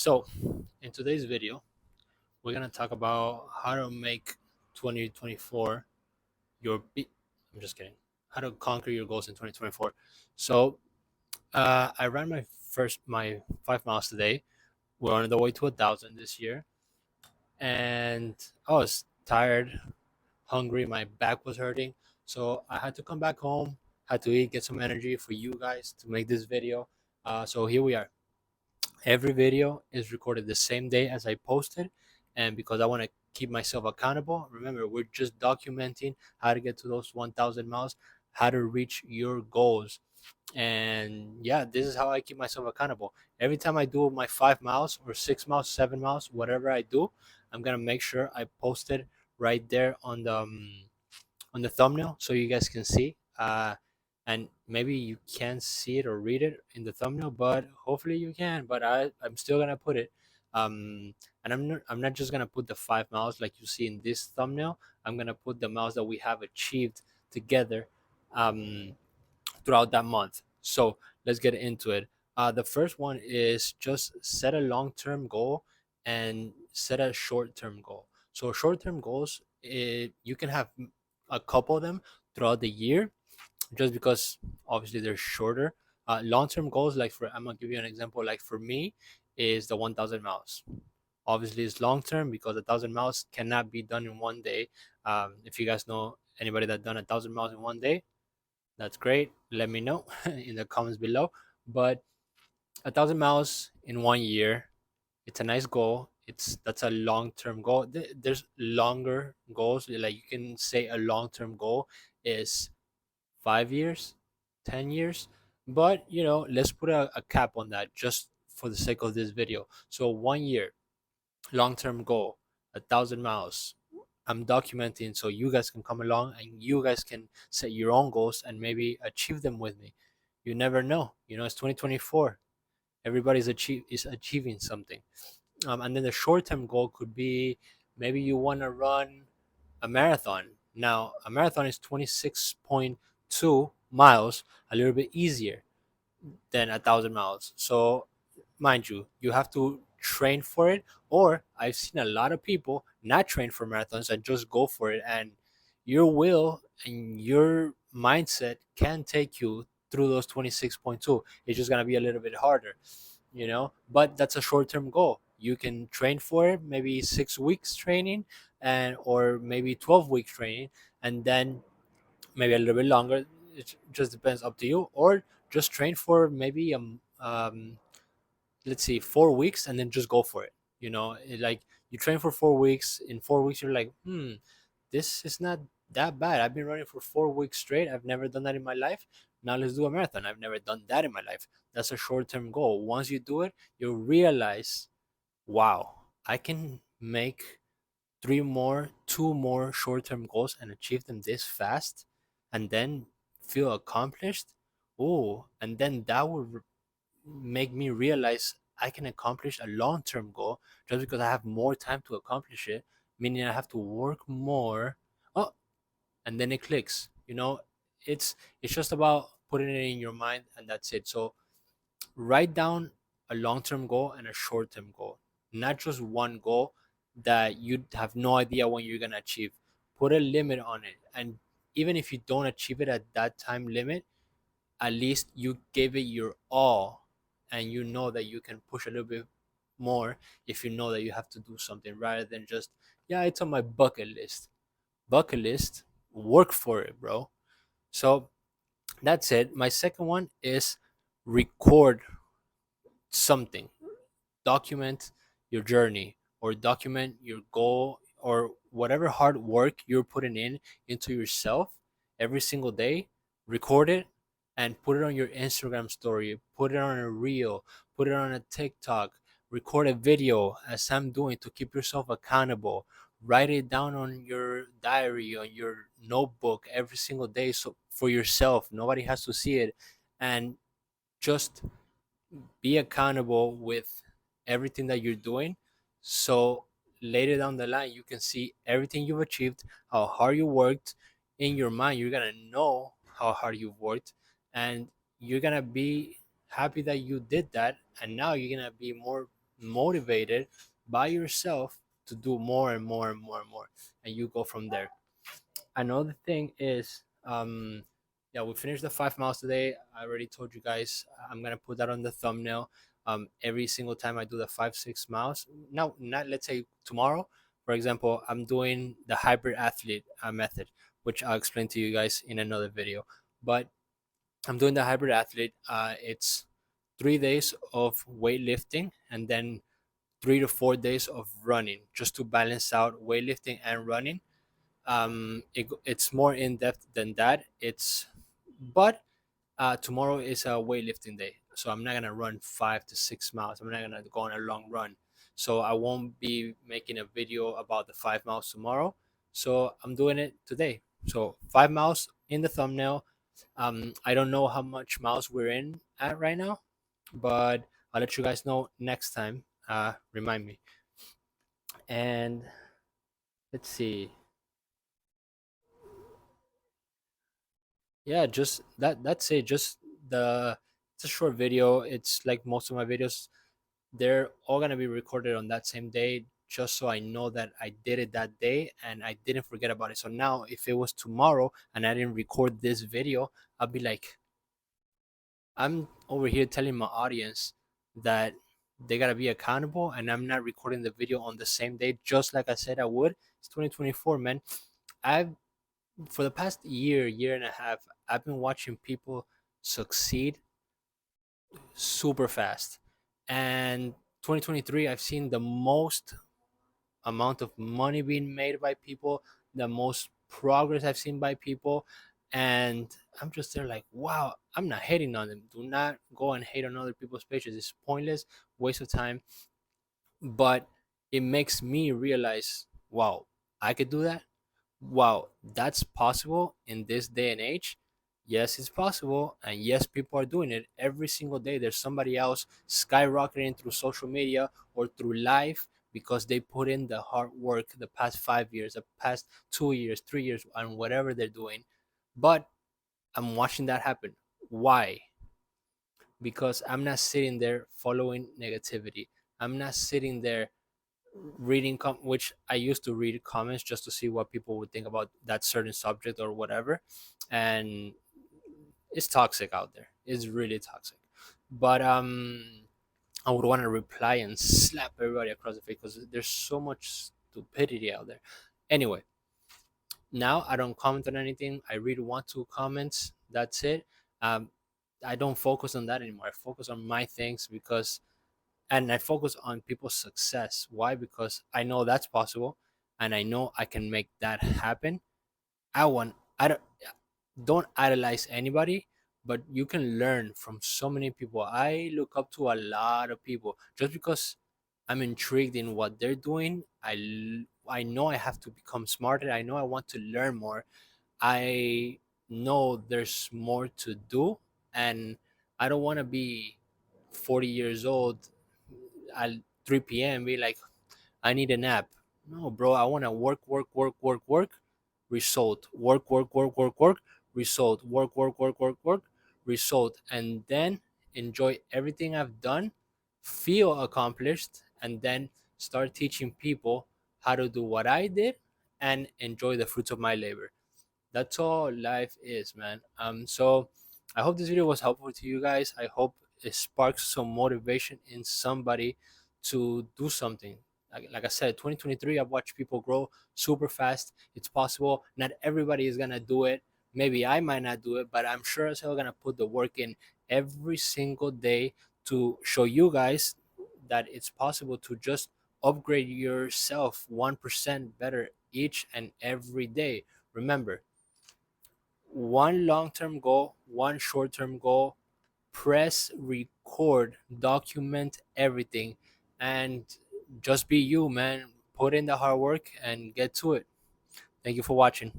So, in today's video, we're gonna talk about how to make 2024 your. I'm just kidding. How to conquer your goals in 2024. So, I ran my 5 miles today. We're on the way to 1,000 this year, and I was tired, hungry. My back was hurting, so I had to come back home. Had to eat, get some energy for you guys to make this video. So here we are. Every video is recorded the same day as I posted, and because I want to keep myself accountable, remember we're just documenting how to get to those 1,000 miles, how to reach your goals. And yeah, this is how I keep myself accountable. Every time I do my 5 miles or 6 miles, 7 miles, whatever I do, I'm gonna make sure I post it right there on the thumbnail so you guys can see. And maybe you can't see it or read it in the thumbnail, but hopefully you can. But I'm still gonna put it. And I'm not just gonna put the 5 miles like you see in this thumbnail. I'm gonna put the miles that we have achieved together um, throughout that month. So let's get into it. The first one is just set a long-term goal and set a short-term goal. So short-term goals, you can have a couple of them throughout the year, just because obviously they're shorter. Long-term goals, like I'm gonna give you an example. Like for me, is the 1,000 miles. Obviously, it's long-term because 1,000 miles cannot be done in one day. If you guys know anybody that done 1,000 miles in one day, that's great. Let me know in the comments below. But 1,000 miles in one year, it's a nice goal. That's a long-term goal. There's longer goals. Like you can say a long-term goal is 5 years, 10 years, but let's put a cap on that just for the sake of this video. So 1 year, long-term goal, 1,000 miles. I'm documenting so you guys can come along and you guys can set your own goals and maybe achieve them with me. You never know. It's 2024. Is achieving something. And then the short-term goal could be maybe you want to run a marathon. Now, a marathon is 26.2 miles, a little bit easier than 1,000 miles. So mind you, you have to train for it. Or I've seen a lot of people not train for marathons and just go for it, and your will and your mindset can take you through those 26.2. It's just going to be a little bit harder, but that's a short-term goal. You can train for it, maybe 6 weeks training, and or maybe 12 weeks training, and then maybe a little bit longer. It just depends, up to you. Or just train for maybe let's see, 4 weeks, and then just go for it. Like you train for 4 weeks. In 4 weeks you're like, this is not that bad. I've been running for 4 weeks straight. I've never done that in my life. Now let's do a marathon. I've never done that in my life. That's a short-term goal. Once you do it, you'll realize, wow, I can make two more short-term goals and achieve them this fast, and then feel accomplished. Oh, and then that will make me realize I can accomplish a long-term goal just because I have more time to accomplish it, meaning I have to work more. Oh, and then it clicks. It's just about putting it in your mind, and that's it. So write down a long-term goal and a short-term goal, not just one goal that you have no idea when you're going to achieve. Put a limit on it, and even if you don't achieve it at that time limit, at least you gave it your all, and you know that you can push a little bit more if you know that you have to do something, rather than just, yeah, it's on my bucket list. Work for it, bro. So that's it. My second one is record something. Document your journey, or document your goal, or whatever hard work you're putting into yourself every single day. Record it and put it on your Instagram story, put it on a reel, put it on a TikTok, record a video as I'm doing to keep yourself accountable. Write it down on your diary, on your notebook every single day, so for yourself, nobody has to see it. And just be accountable with everything that you're doing, so later down the line you can see everything you've achieved, how hard you worked. In your mind, you're gonna know how hard you've worked, and you're gonna be happy that you did that. And now you're gonna be more motivated by yourself to do more and more and more and more, and you go from there. Another thing is, yeah, we finished the 5 miles today. I already told you guys. I'm gonna put that on the thumbnail. Every single time I do the 5 6 miles. Now, not let's say tomorrow, for example, I'm doing the hybrid athlete method, which I'll explain to you guys in another video. But I'm doing the hybrid athlete. It's 3 days of weightlifting and then 3 to 4 days of running, just to balance out weightlifting and running. It's more in depth than that. But tomorrow is a weightlifting day, so I'm not gonna run 5 to 6 miles. I'm not gonna go on a long run, so I won't be making a video about the 5 miles tomorrow. So I'm doing it today. So 5 miles in the thumbnail. I don't know how much miles we're in at right now, but I'll let you guys know next time. Remind me. And let's see. Yeah, just that's it. Just the it's a short video. It's like most of my videos. They're all gonna be recorded on that same day, just so I know that I did it that day and I didn't forget about it. So now if it was tomorrow and I didn't record this video, I'll be like, I'm over here telling my audience that they gotta be accountable, and I'm not recording the video on the same day, just like I said I would. It's 2024, man. I've For the past year and a half, I've been watching people succeed super fast. And 2023, I've seen the most amount of money being made by people, the most progress I've seen by people. And I'm just there like, wow, I'm not hating on them. Do not go and hate on other people's pages. It's pointless, waste of time. But it makes me realize, wow, I could do that. Wow, that's possible in this day and age. Yes, it's possible, and yes, people are doing it every single day. There's somebody else skyrocketing through social media or through life because they put in the hard work the past 5 years, the past 2 years, 3 years, and whatever they're doing. But I'm watching that happen. Why? Because I'm not sitting there following negativity. I'm not sitting there reading which I used to read comments just to see what people would think about that certain subject or whatever. And it's toxic out there. It's really toxic. But I would want to reply and slap everybody across the face because there's so much stupidity out there. Anyway, now I don't comment on anything. I read one, two comments. That's it. Um, I don't focus on that anymore. I focus on my things because and I focus on people's success. Why? Because I know that's possible, and I know I can make that happen. I don't idolize anybody, but you can learn from so many people. I look up to a lot of people just because I'm intrigued in what they're doing. I know I have to become smarter. I know I want to learn more. I know there's more to do, and I don't want to be 40 years old at 3 p.m. be like, I need a nap. No, bro, I want to work, work, work, work, work, result, work, work, work, work, work, result, work, work, work, work, work, result, and then enjoy everything I've done, feel accomplished, and then start teaching people how to do what I did and enjoy the fruits of my labor. That's all life is, man. So I hope this video was helpful to you guys. I hope it sparks some motivation in somebody to do something. Like I said, 2023, I've watched people grow super fast. It's possible. Not everybody is gonna do it. Maybe I might not do it, but I'm sure as hell gonna put the work in every single day to show you guys that it's possible to just upgrade yourself 1% better each and every day. Remember, one long-term goal, one short-term goal. Press record, document everything, and just be you, man. Put in the hard work and get to it. Thank you for watching.